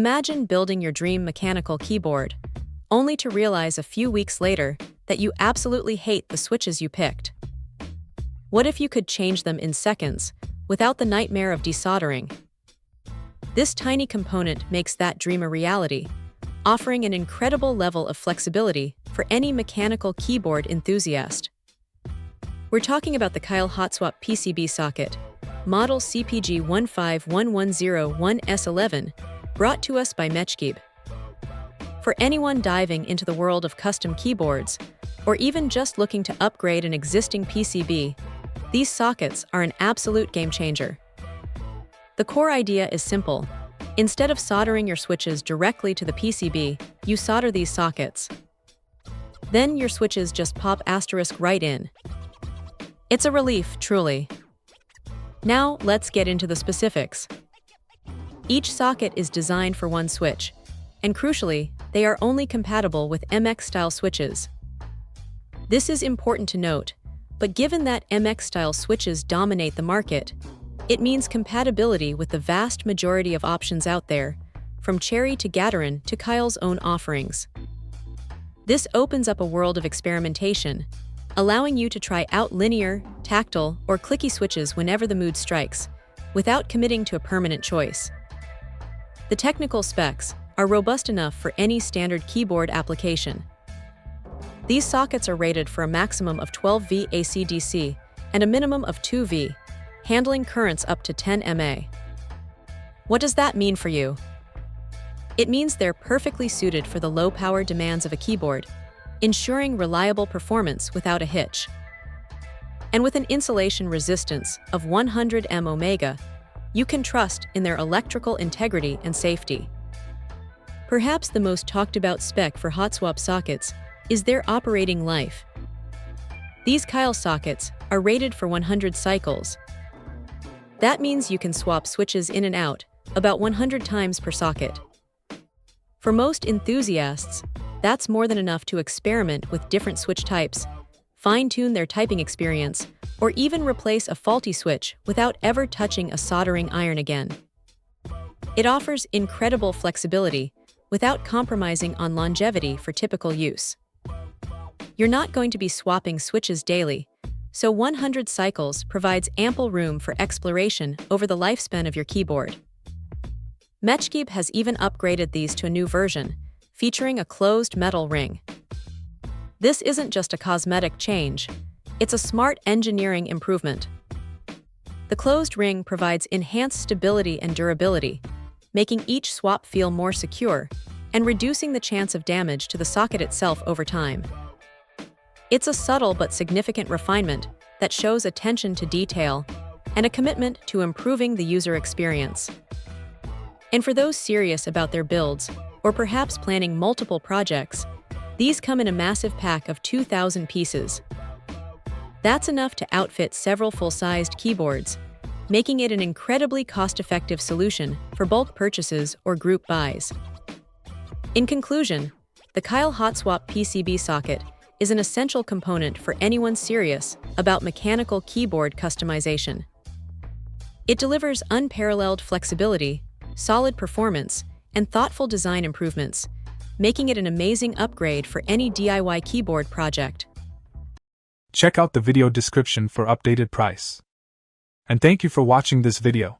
Imagine building your dream mechanical keyboard, only to realize a few weeks later that you absolutely hate the switches you picked. What if you could change them in seconds, without the nightmare of desoldering? This tiny component makes that dream a reality, offering an incredible level of flexibility for any mechanical keyboard enthusiast. We're talking about the Kailh HotSwap PCB socket, model CPG 15110-1S11, brought to us by PCB. For anyone diving into the world of custom keyboards, or even just looking to upgrade an existing PCB, these sockets are an absolute game changer. The core idea is simple. Instead of soldering your switches directly to the PCB, you solder these sockets. Then your switches just pop asterisk right in. It's a relief, truly. Now, let's get into the specifics. Each socket is designed for one switch, and crucially, they are only compatible with MX-style switches. This is important to note, but given that MX-style switches dominate the market, it means compatibility with the vast majority of options out there, from Cherry to Gateron to Kailh's own offerings. This opens up a world of experimentation, allowing you to try out linear, tactile, or clicky switches whenever the mood strikes, without committing to a permanent choice. The technical specs are robust enough for any standard keyboard application. These sockets are rated for a maximum of 12V AC/DC and a minimum of 2V, handling currents up to 10 mA. What does that mean for you? It means they're perfectly suited for the low-power demands of a keyboard, ensuring reliable performance without a hitch. And with an insulation resistance of 100 mOh, you can trust in their electrical integrity and safety. Perhaps the most talked about spec for HotSwap sockets is their operating life. These Kailh sockets are rated for 100 cycles. That means you can swap switches in and out about 100 times per socket. For most enthusiasts, that's more than enough to experiment with different switch types, fine-tune their typing experience, or even replace a faulty switch without ever touching a soldering iron again. It offers incredible flexibility without compromising on longevity for typical use. You're not going to be swapping switches daily, so 100 cycles provides ample room for exploration over the lifespan of your keyboard. PCB has even upgraded these to a new version, featuring a closed metal ring. This isn't just a cosmetic change, it's a smart engineering improvement. The closed ring provides enhanced stability and durability, making each swap feel more secure and reducing the chance of damage to the socket itself over time. It's a subtle but significant refinement that shows attention to detail and a commitment to improving the user experience. And for those serious about their builds, or perhaps planning multiple projects, these come in a massive pack of 2,000 pieces. That's enough to outfit several full-sized keyboards, making it an incredibly cost-effective solution for bulk purchases or group buys. In conclusion, the Kailh HotSwap PCB socket is an essential component for anyone serious about mechanical keyboard customization. It delivers unparalleled flexibility, solid performance, and thoughtful design improvements, making it an amazing upgrade for any DIY keyboard project. Check out the video description for updated price. And thank you for watching this video.